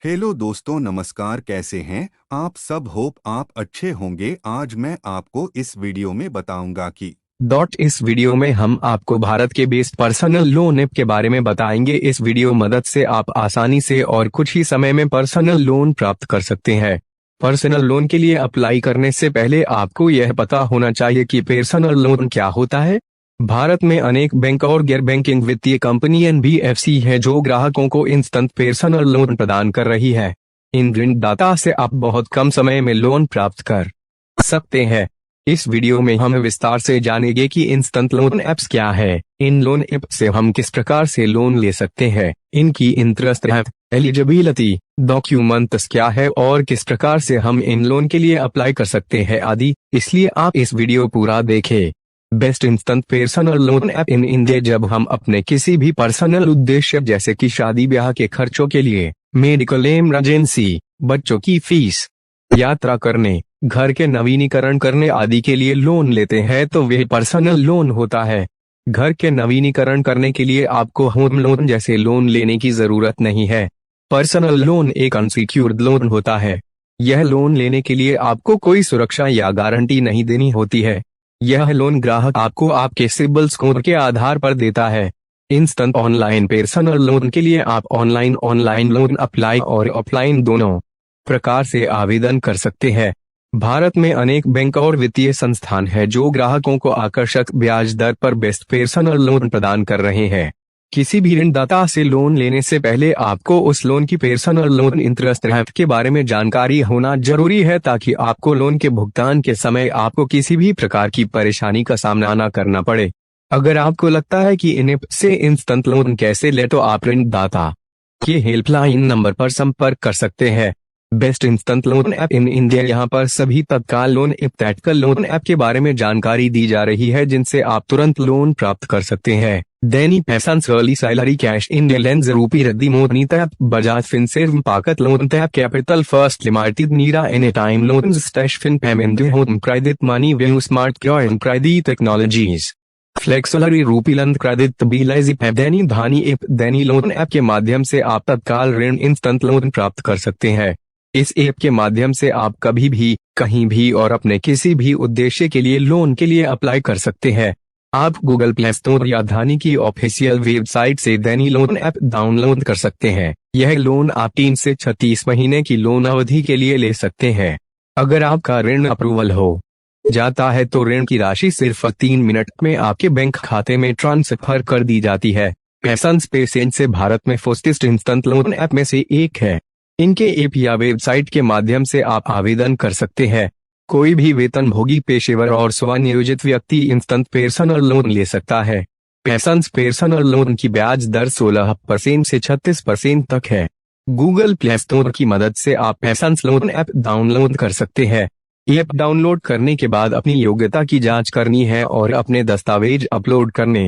Hello दोस्तों, नमस्कार। कैसे हैं आप सब? होप आप अच्छे होंगे। आज मैं आपको इस वीडियो में बताऊंगा कि इस वीडियो में हम आपको भारत के बेस्ट पर्सनल लोन ऐप के बारे में बताएंगे। इस वीडियो मदद से आप आसानी से और कुछ ही समय में पर्सनल लोन प्राप्त कर सकते हैं। पर्सनल लोन के लिए अप्लाई करने से पहले आपको यह पता होना चाहिए कि पर्सनल लोन क्या होता है। भारत में अनेक बैंक और गैर बैंकिंग वित्तीय कंपनी एनबीएफसी है जो ग्राहकों को इंस्टेंट पर्सनल लोन प्रदान कर रही है। इन ऋणदाता से आप बहुत कम समय में लोन प्राप्त कर सकते हैं। इस वीडियो में हम विस्तार से जानेंगे कि इंस्टेंट लोन ऐप्स क्या है, इन लोन ऐप से हम किस प्रकार से लोन ले सकते हैं, इनकी इंटरेस्ट रेट, एलिजिबिलिटी, डॉक्यूमेंट्स क्या है और किस प्रकार से हम इन लोन के लिए अप्लाई कर सकते हैं आदि। इसलिए आप इस वीडियो पूरा देखें। Best instant personal loan app in India. जब हम अपने किसी भी पर्सनल उद्देश्य जैसे कि शादी ब्याह के खर्चों के लिए, मेडिकल इमरजेंसी, बच्चों की फीस, यात्रा करने, घर के नवीनीकरण करने आदि के लिए लोन लेते हैं तो वह पर्सनल लोन होता है। घर के नवीनीकरण करने के लिए आपको होम लोन जैसे लोन लेने की जरूरत नहीं है। पर्सनल लोन एक अनसिक्योर्ड लोन होता है। यह लोन लेने के लिए आपको कोई सुरक्षा या गारंटी नहीं देनी होती है। यह लोन ग्राहक आपको आपके सिबिल स्कोर के आधार पर देता है। इंस्टेंट ऑनलाइन पर्सनल लोन के लिए आप ऑनलाइन लोन अप्लाई और ऑफलाइन दोनों प्रकार से आवेदन कर सकते हैं। भारत में अनेक बैंक और वित्तीय संस्थान हैं जो ग्राहकों को आकर्षक ब्याज दर पर बेस्ट पर्सनल लोन प्रदान कर रहे हैं। किसी भी ऋणदाता से लोन लेने से पहले आपको उस लोन की पर्सनल लोन इंटरेस्ट रेट के बारे में जानकारी होना जरूरी है ताकि आपको लोन के भुगतान के समय आपको किसी भी प्रकार की परेशानी का सामना न करना पड़े। अगर आपको लगता है कि इन ऐप से इंस्टेंट लोन कैसे ले तो आप ऋणदाता के हेल्पलाइन नंबर पर संपर्क कर सकते हैं। Best instant loan app in India. यहाँ पर सभी तत्काल लोन ऐप तत्काल लोन ऐप के बारे में जानकारी दी जा रही है जिनसे आप तुरंत लोन प्राप्त कर सकते हैं। Dainik Paisa, Early Salary, Cash In Lens, Rupee Redee, मोदनी टैप, बजाज फिनसेव, पाकत Loan Tap, Capital First Limited, Nira, Any Time Loan, Stash Fin Payment, Home Credit, Money View, Smart Cure Credit Technologies, Flexsalary, रूपीलंद Credit, बिलाइजी App, दैनी Dhani App. दैनी loan app के माध्यम से आप तत्काल ऋण इंस्टेंट लोन प्राप्त कर सकते हैं। इस ऐप के माध्यम से आप कभी भी, कहीं भी और अपने किसी भी उद्देश्य के लिए लोन के लिए अप्लाई कर सकते हैं। आप गूगल प्ले स्टोर या धानी की ऑफिशियल वेबसाइट से दैनी लोन ऐप डाउनलोड कर सकते हैं। यह लोन आप 3 से 36 महीने की लोन अवधि के लिए ले सकते हैं। अगर आपका ऋण अप्रूवल हो जाता है तो ऋण की राशि सिर्फ 3 मिनट में आपके बैंक खाते में ट्रांसफर कर दी जाती है। पैसन्स पेसेंट से भारत में फास्टेस्ट इंस्टेंट लोन ऐप में से एक है। इनके ऐप या वेबसाइट के माध्यम से आप आवेदन कर सकते हैं। कोई भी वेतनभोगी, पेशेवर और स्वनियोजित व्यक्ति इंस्टेंट पर्सनल लोन ले सकता है। पैसन्स पर्सनल लोन की ब्याज दर 16% से 36% तक है। गूगल प्ले स्टोर की मदद से आप पैसन्स लोन ऐप डाउनलोड कर सकते हैं। ऐप डाउनलोड करने के बाद अपनी योग्यता की जांच करनी है और अपने दस्तावेज अपलोड करने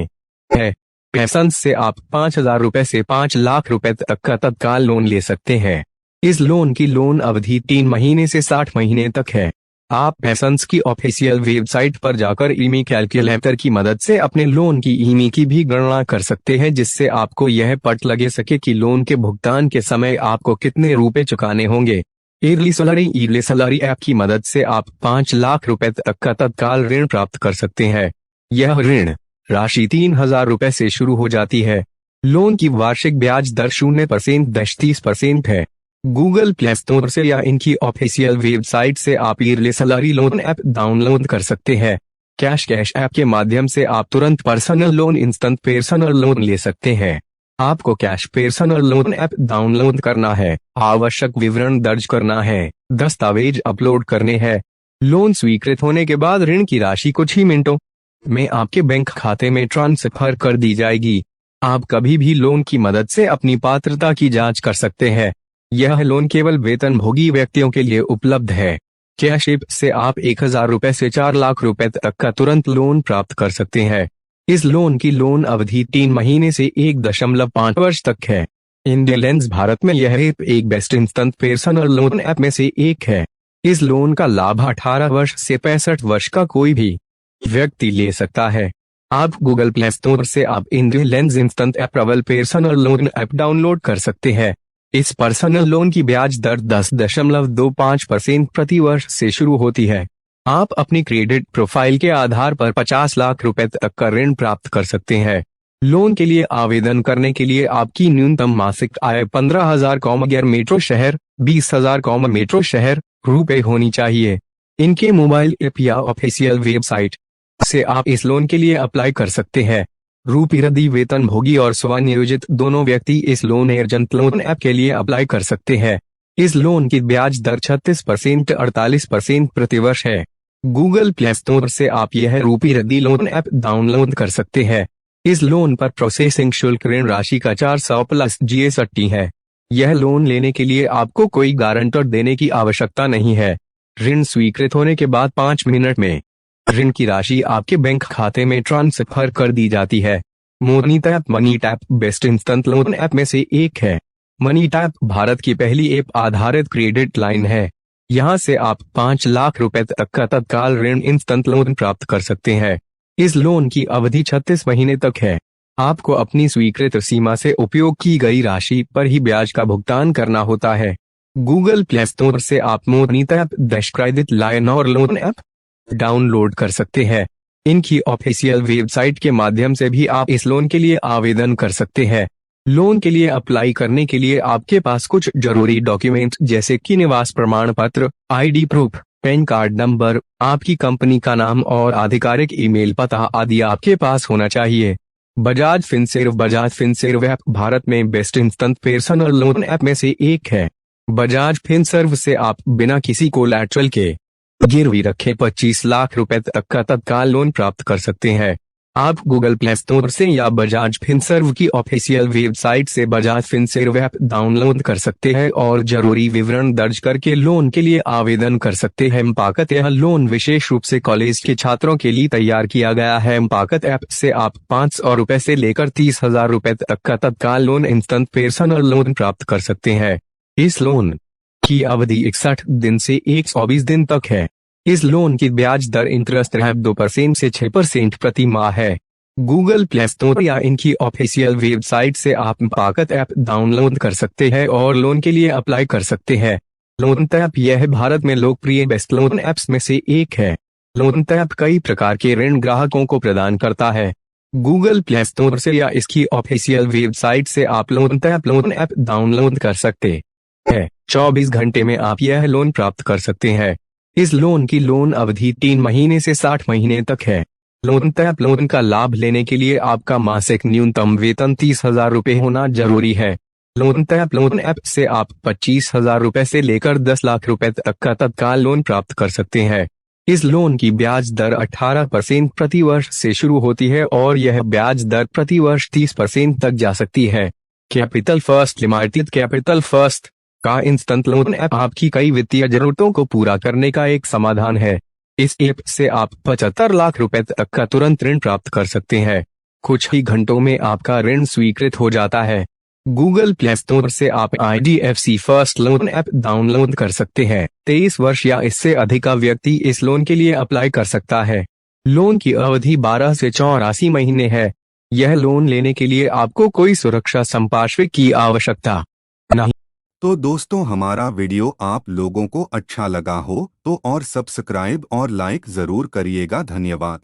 हैं। पैसन्स से आप 5,000 रुपए से 5 लाख रुपए तक का तत्काल लोन ले सकते हैं। इस लोन की लोन अवधि 3 महीने से 60 महीने तक है। आप पैसन्स की ऑफिशियल वेबसाइट पर जाकर ईमी कैलकुलेटर की मदद से अपने लोन की ईमी की भी गणना कर सकते हैं जिससे आपको यह पता लगे सके कि लोन के भुगतान के समय आपको कितने रुपए चुकाने होंगे। अर्ली सैलरी ऐप की मदद से आप 5 लाख रुपए तक का तत्काल ऋण प्राप्त कर सकते हैं। यह ऋण राशि 3,000 रुपए से शुरू हो जाती है। लोन की वार्षिक ब्याज दर 0.30% है। गूगल प्ले स्टोर से या इनकी ऑफिशियल वेबसाइट से आप early salary loan app download कर सकते हैं। कैश ऐप के माध्यम से आप तुरंत personal loan, instant personal loan ले सकते हैं। आपको cash personal loan app download करना है, आवश्यक विवरण दर्ज करना है, दस्तावेज अपलोड करने हैं। लोन स्वीकृत होने के बाद ऋण की राशि कुछ ही मिनटों में आपके बैंक खाते में ट्रांसफर कर दी जाएगी। आप कभी भी लोन की मदद से अपनी पात्रता की जांच कर सकते हैं। यह लोन केवल वेतनभोगी व्यक्तियों के लिए उपलब्ध है। कैश ऐप से आप 1,000 रुपए से 4 लाख रुपए तक का तुरंत लोन प्राप्त कर सकते हैं। इस लोन की लोन अवधि 3 महीने से 1.5 वर्ष तक है। इंडियलेंस भारत में यह ऐप एक best instant personal loan app में से एक है। इस लोन का लाभ 18 वर्ष से 65 वर्ष का कोई भी व्यक्ति ले सकता है। आप गूगल प्ले स्टोर से आप India Lends instant approval personal loan app download कर सकते हैं। इस पर्सनल लोन की ब्याज दर 10.25% प्रति वर्ष से शुरू होती है। आप अपनी क्रेडिट प्रोफाइल के आधार पर 50 लाख रुपए तक का ऋण प्राप्त कर सकते हैं। लोन के लिए आवेदन करने के लिए आपकी न्यूनतम मासिक आय 15,000 गैर मेट्रो शहर 20,000 मेट्रो शहर रुपए होनी चाहिए। इनके मोबाइल ऐप या ऑफिशियल वेबसाइट से आप इस लोन के लिए अप्लाई कर सकते हैं। रूपी वेतन भोगी और स्वनियोजित दोनों व्यक्ति इस लोन एजेंट लोन ऐप के लिए अप्लाई कर सकते हैं। इस लोन की ब्याज दर 36% 48% प्रतिवर्ष है। गूगल प्ले स्टोर से आप यह रूपी लोन ऐप डाउनलोड कर सकते हैं। इस लोन पर प्रोसेसिंग शुल्क ऋण राशि का 400 प्लस GST है। यह लोन लेने के लिए आपको कोई गारंटर देने की आवश्यकता नहीं है। ऋण स्वीकृत होने के बाद 5 मिनट में ऋण की राशि आपके बैंक खाते में ट्रांसफर कर दी जाती है। Money tap best instant loan app में से एक है। मनी टैप भारत की पहली ऐप आधारित क्रेडिट लाइन है। यहां से आप 5 लाख रुपए तक का तत्काल ऋण इंस्टेंट लोन प्राप्त कर सकते हैं। इस लोन की अवधि 36 महीने तक है। आपको अपनी स्वीकृत सीमा से उपयोग की गई राशि पर ही ब्याज का भुगतान करना होता है। गूगल प्ले स्टोर से आप मनी टैप क्रेडिट लाइन और लोन ऐप डाउनलोड कर सकते हैं। इनकी ऑफिशियल वेबसाइट के माध्यम से भी आप इस लोन के लिए आवेदन कर सकते हैं। लोन के लिए अप्लाई करने के लिए आपके पास कुछ जरूरी डॉक्यूमेंट जैसे कि निवास प्रमाण पत्र, ID proof, pan card number, आपकी कंपनी का नाम और आधिकारिक ईमेल पता आदि आपके पास होना चाहिए। बजाज फिनसर्व ऐप भारत में best instant personal loan app में से एक है। बजाज फिनसर्व से आप बिना किसी कोलैटरल के गिरवी रखे 25 लाख रुपए तक का तत्काल लोन प्राप्त कर सकते हैं। आप गूगल प्ले स्टोर से या बजाज फिनसर्व की ऑफिशियल वेबसाइट से बजाज फिनसर्व ऐप डाउनलोड कर सकते हैं और जरूरी विवरण दर्ज करके लोन के लिए आवेदन कर सकते हैं। यह लोन विशेष रूप से कॉलेज के छात्रों के लिए तैयार किया गया है। ऐप से आप 500 रुपए से लेकर 30,000 रुपए तक का तत्काल लोन इंस्टेंट पर्सनल लोन प्राप्त कर सकते हैं। इस लोन की अवधि 61 दिन से 120 दिन तक है। इस लोन की ब्याज दर इंटरेस्ट रेट 2% से 6% प्रति माह है। गूगल प्ले स्टोर या इनकी ऑफिशियल वेबसाइट से आप पाकत ऐप डाउनलोड कर सकते हैं और लोन के लिए अप्लाई कर सकते हैं। लोन ऐप यह भारत में लोकप्रिय बेस्ट लोन ऐप्स में से एक है। लोन ऐप कई प्रकार के ऋण ग्राहकों को प्रदान करता है। गूगल प्ले स्टोर से या इसकी ऑफिशियल वेबसाइट से आप लोन ऐप डाउनलोड कर सकते हैं। 24 घंटे में आप यह लोन प्राप्त कर सकते हैं। इस लोन की लोन अवधि 3 महीने से 60 महीने तक है। लोन का लाभ लेने के लिए आपका मासिक न्यूनतम वेतन 30,000 रुपए होना जरूरी है। लोन ऐप से आप 25,000 रुपए से लेकर 10 लाख रुपए तक का तत्काल लोन प्राप्त कर सकते हैं। इस लोन की ब्याज दर 18% प्रति वर्ष से शुरू होती है और यह ब्याज दर प्रति वर्ष 30% तक जा सकती है। कैपिटल फर्स्ट का इंस्टेंट लोन ऐप आपकी कई वित्तीय जरूरतों को पूरा करने का एक समाधान है। इस ऐप से आप 75 लाख रुपए तक का तुरंत ऋण प्राप्त कर सकते हैं। कुछ ही घंटों में आपका ऋण स्वीकृत हो जाता है। गूगल प्ले स्टोर से आप IDFC first loan app download कर सकते हैं। 23 वर्ष या इससे अधिक का व्यक्ति इस लोन के लिए अप्लाई कर सकता है। लोन की अवधि 12 से 84 महीने है। यह लोन लेने के लिए आपको कोई सुरक्षा संपार्श्विक की आवश्यकता नहीं। तो दोस्तों, हमारा वीडियो आप लोगों को अच्छा लगा हो तो और सब्सक्राइब और लाइक जरूर करिएगा। धन्यवाद।